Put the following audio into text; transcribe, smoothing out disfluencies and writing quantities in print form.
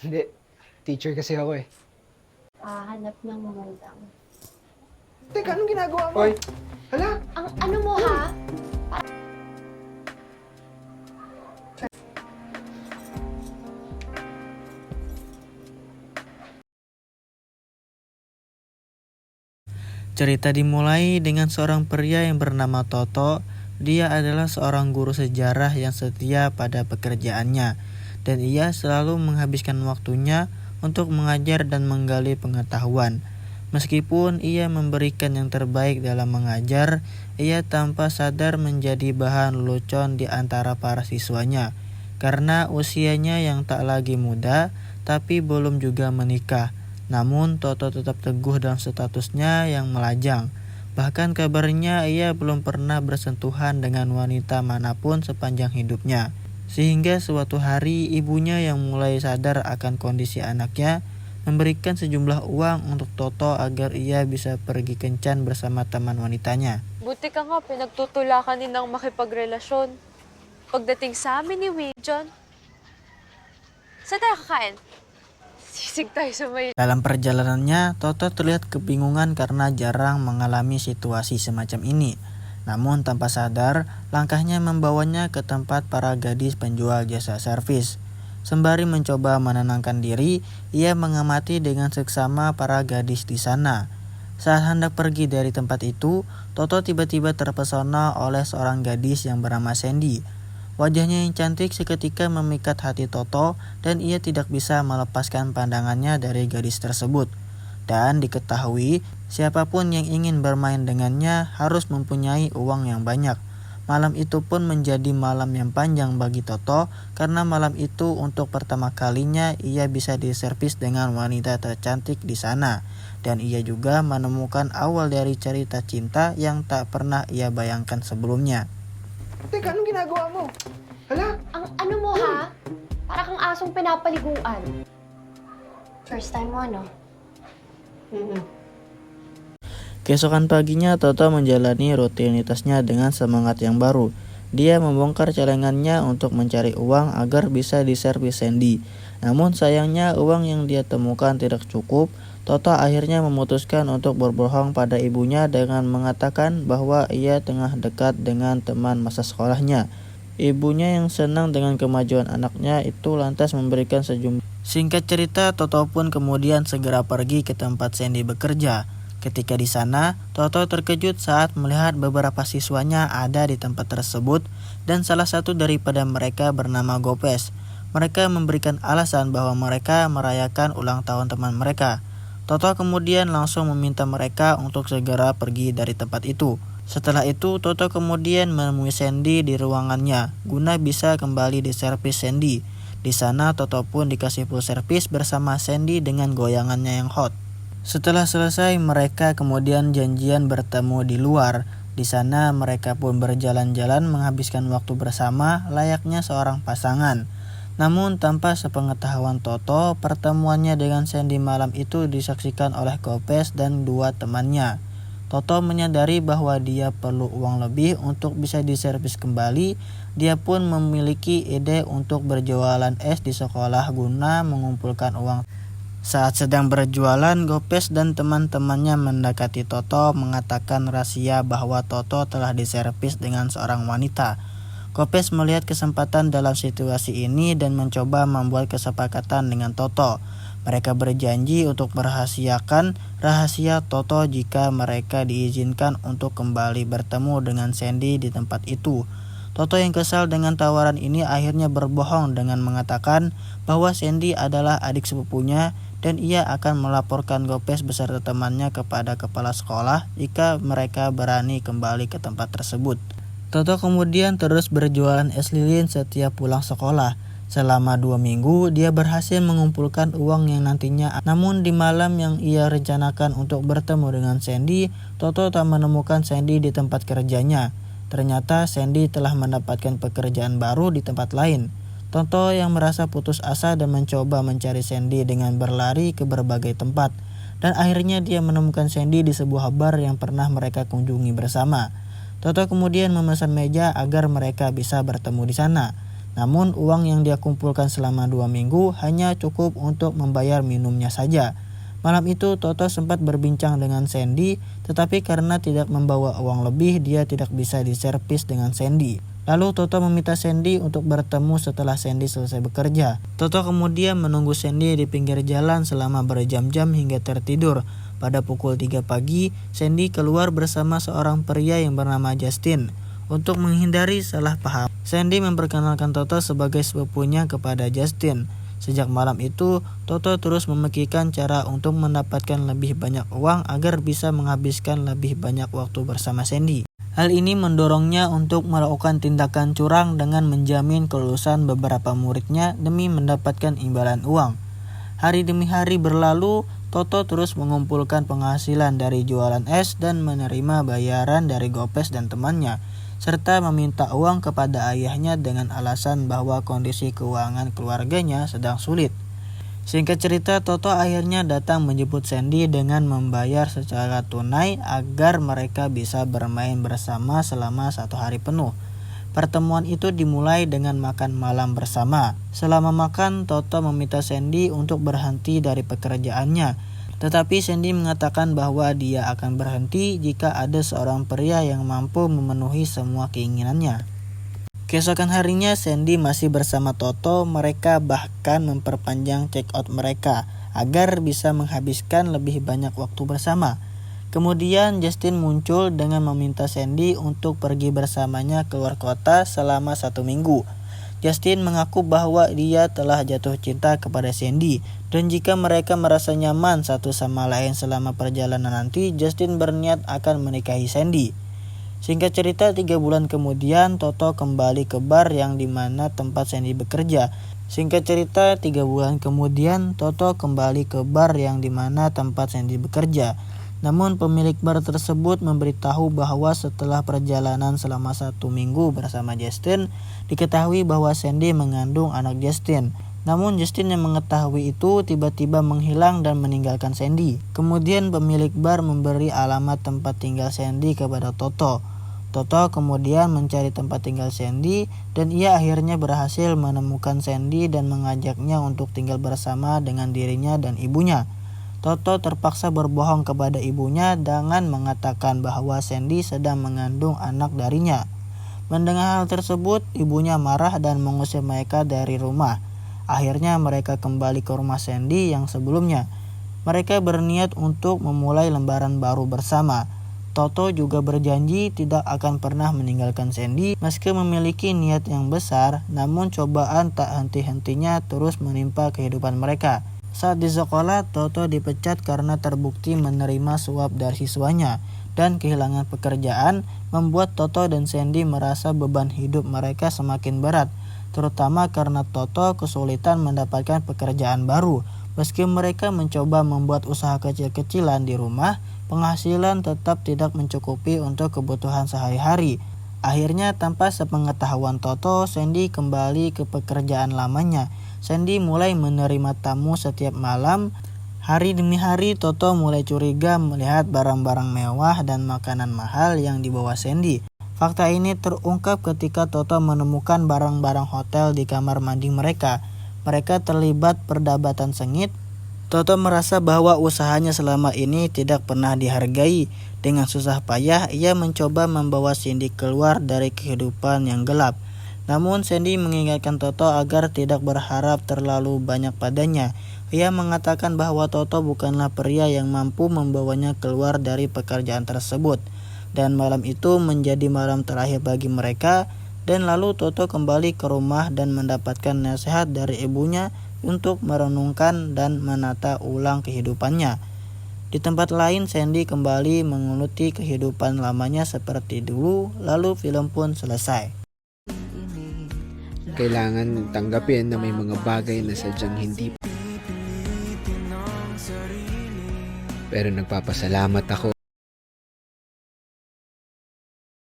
Hindi. Teacher kasi ako eh. Hanap ng magandang. Teka, anong ginagawa mo? Hoy, Hala? Ang ano mo ha? Cerita dimulai dengan seorang pria yang bernama Toto. Dia adalah seorang guru sejarah yang setia pada pekerjaannya, dan ia selalu menghabiskan waktunya untuk mengajar dan menggali pengetahuan. Meskipun ia memberikan yang terbaik dalam mengajar, ia tanpa sadar menjadi bahan lelucon di antara para siswanya, karena usianya yang tak lagi muda, tapi belum juga menikah. Namun Toto tetap teguh dalam statusnya yang melajang. Bahkan kabarnya ia belum pernah bersentuhan dengan wanita manapun sepanjang hidupnya. Sehingga suatu hari ibunya yang mulai sadar akan kondisi anaknya memberikan sejumlah uang untuk Toto agar ia bisa pergi kencan bersama teman wanitanya. Buti ka nga, pinagtutulakan din ng makipagrelasyon. Pagdating sa amin ni John, saan tayo kakain? Sisig tayo sa may... Dalam perjalanannya, Toto terlihat kebingungan karena jarang mengalami situasi semacam ini. Namun tanpa sadar, langkahnya membawanya ke tempat para gadis penjual jasa servis. Sembari mencoba menenangkan diri, ia mengamati dengan seksama para gadis di sana. Saat hendak pergi dari tempat itu, Toto tiba-tiba terpesona oleh seorang gadis yang bernama Sandy. Wajahnya yang cantik seketika memikat hati Toto dan ia tidak bisa melepaskan pandangannya dari gadis tersebut. Dan diketahui, siapapun yang ingin bermain dengannya harus mempunyai uang yang banyak. Malam itu pun menjadi malam yang panjang bagi Toto karena malam itu untuk pertama kalinya ia bisa diservis dengan wanita tercantik di sana. Dan ia juga menemukan awal dari cerita cinta yang tak pernah ia bayangkan sebelumnya. Teka, anong ginagawa mo? Hala? Ang ano mo ha? Para kang asong pinapaliguan. First time mo, no? Keesokan paginya Toto menjalani rutinitasnya dengan semangat yang baru. Dia membongkar celengannya untuk mencari uang agar bisa diservis Sandy. Namun sayangnya uang yang dia temukan tidak cukup. Toto akhirnya memutuskan untuk berbohong pada ibunya dengan mengatakan bahwa ia tengah dekat dengan teman masa sekolahnya. Ibunya yang senang dengan kemajuan anaknya itu lantas memberikan sejumlah. Singkat cerita, Toto pun kemudian segera pergi ke tempat Sandy bekerja. Ketika di sana, Toto terkejut saat melihat beberapa siswanya ada di tempat tersebut dan salah satu daripada mereka bernama Gopes. Mereka memberikan alasan bahwa mereka merayakan ulang tahun teman mereka. Toto kemudian langsung meminta mereka untuk segera pergi dari tempat itu. Setelah itu, Toto kemudian menemui Sandy di ruangannya guna bisa kembali diservis Sandy. Di sana, Toto pun dikasih full servis bersama Sandy dengan goyangannya yang hot. Setelah selesai, mereka kemudian janjian bertemu di luar. Di sana, mereka pun berjalan-jalan menghabiskan waktu bersama layaknya seorang pasangan. Namun tanpa sepengetahuan Toto, pertemuannya dengan Sandy malam itu disaksikan oleh Gopes dan dua temannya. Toto menyadari bahwa dia perlu uang lebih untuk bisa diservis kembali. Dia pun memiliki ide untuk berjualan es di sekolah guna mengumpulkan uang. Saat sedang berjualan, Gopes dan teman-temannya mendekati Toto mengatakan rahasia bahwa Toto telah diservis dengan seorang wanita. Gopes melihat kesempatan dalam situasi ini dan mencoba membuat kesepakatan dengan Toto. Mereka berjanji untuk merahasiakan rahasia Toto jika mereka diizinkan untuk kembali bertemu dengan Sandy di tempat itu. Toto yang kesal dengan tawaran ini akhirnya berbohong dengan mengatakan bahwa Sandy adalah adik sepupunya dan ia akan melaporkan Gopes beserta temannya kepada kepala sekolah jika mereka berani kembali ke tempat tersebut. Toto kemudian terus berjualan es lilin setiap pulang sekolah. Selama 2 minggu, dia berhasil mengumpulkan uang yang nantinya. Namun di malam yang ia rencanakan untuk bertemu dengan Sandy, Toto tak menemukan Sandy di tempat kerjanya. Ternyata Sandy telah mendapatkan pekerjaan baru di tempat lain. Toto yang merasa putus asa dan mencoba mencari Sandy dengan berlari ke berbagai tempat. Dan akhirnya dia menemukan Sandy di sebuah bar yang pernah mereka kunjungi bersama. Toto kemudian memesan meja agar mereka bisa bertemu di sana. Namun uang yang dia kumpulkan selama 2 minggu hanya cukup untuk membayar minumnya saja. Malam itu Toto sempat berbincang dengan Sandy, tetapi karena tidak membawa uang lebih, dia tidak bisa diservis dengan Sandy. Lalu Toto meminta Sandy untuk bertemu setelah Sandy selesai bekerja. Toto kemudian menunggu Sandy di pinggir jalan selama berjam-jam hingga tertidur. Pada pukul 3 pagi, Sandy keluar bersama seorang pria yang bernama Justin. Untuk menghindari salah paham, Sandy memperkenalkan Toto sebagai sepupunya kepada Justin. Sejak malam itu, Toto terus memikirkan cara untuk mendapatkan lebih banyak uang agar bisa menghabiskan lebih banyak waktu bersama Sandy. Hal ini mendorongnya untuk melakukan tindakan curang dengan menjamin kelulusan beberapa muridnya demi mendapatkan imbalan uang. Hari demi hari berlalu, Toto terus mengumpulkan penghasilan dari jualan es dan menerima bayaran dari Gopes dan temannya, serta meminta uang kepada ayahnya dengan alasan bahwa kondisi keuangan keluarganya sedang sulit. Singkat cerita, Toto akhirnya datang menjemput Sandy dengan membayar secara tunai agar mereka bisa bermain bersama selama 1 hari penuh. Pertemuan itu dimulai dengan makan malam bersama. Selama makan, Toto meminta Sandy untuk berhenti dari pekerjaannya. Tetapi Sandy mengatakan bahwa dia akan berhenti jika ada seorang pria yang mampu memenuhi semua keinginannya. Keesokan harinya Sandy masih bersama Toto, mereka bahkan memperpanjang check out mereka agar bisa menghabiskan lebih banyak waktu bersama. Kemudian Justin muncul dengan meminta Sandy untuk pergi bersamanya keluar kota selama 1 minggu. Justin mengaku bahwa dia telah jatuh cinta kepada Sandy, dan jika mereka merasa nyaman satu sama lain selama perjalanan nanti, Justin berniat akan menikahi Sandy. Singkat cerita, 3 bulan kemudian Toto kembali ke bar yang dimana tempat Sandy bekerja. Namun pemilik bar tersebut memberitahu bahwa setelah perjalanan selama 1 minggu bersama Justin, diketahui bahwa Sandy mengandung anak Justin. Namun Justin yang mengetahui itu tiba-tiba menghilang dan meninggalkan Sandy. Kemudian pemilik bar memberi alamat tempat tinggal Sandy kepada Toto. Toto kemudian mencari tempat tinggal Sandy dan ia akhirnya berhasil menemukan Sandy dan mengajaknya untuk tinggal bersama dengan dirinya dan ibunya. Toto terpaksa berbohong kepada ibunya dengan mengatakan bahwa Sandy sedang mengandung anak darinya. Mendengar hal tersebut, ibunya marah dan mengusir mereka dari rumah. Akhirnya mereka kembali ke rumah Sandy yang sebelumnya. Mereka berniat untuk memulai lembaran baru bersama. Toto juga berjanji tidak akan pernah meninggalkan Sandy meski memiliki niat yang besar, namun cobaan tak henti-hentinya terus menimpa kehidupan mereka. Saat di sekolah, Toto dipecat karena terbukti menerima suap dari siswanya, dan kehilangan pekerjaan membuat Toto dan Sandy merasa beban hidup mereka semakin berat, terutama karena Toto kesulitan mendapatkan pekerjaan baru. Meski mereka mencoba membuat usaha kecil-kecilan di rumah, penghasilan tetap tidak mencukupi untuk kebutuhan sehari-hari. Akhirnya tanpa sepengetahuan Toto, Sandy kembali ke pekerjaan lamanya. Sandy mulai menerima tamu setiap malam. Hari demi hari Toto mulai curiga melihat barang-barang mewah dan makanan mahal yang dibawa Sandy. Fakta ini terungkap ketika Toto menemukan barang-barang hotel di kamar mandi mereka. Mereka terlibat perdebatan sengit. Toto merasa bahwa usahanya selama ini tidak pernah dihargai. Dengan susah payah ia mencoba membawa Sandy keluar dari kehidupan yang gelap. Namun Sandy mengingatkan Toto agar tidak berharap terlalu banyak padanya. Ia mengatakan bahwa Toto bukanlah pria yang mampu membawanya keluar dari pekerjaan tersebut. Dan malam itu menjadi malam terakhir bagi mereka. Dan lalu Toto kembali ke rumah dan mendapatkan nasihat dari ibunya untuk merenungkan dan menata ulang kehidupannya. Di tempat lain, Sandy kembali mengeluti kehidupan lamanya seperti dulu, lalu film pun selesai. Kailangan tanggapin na may mga bagay na sadyang hindi. Pero nagpapasalamat ako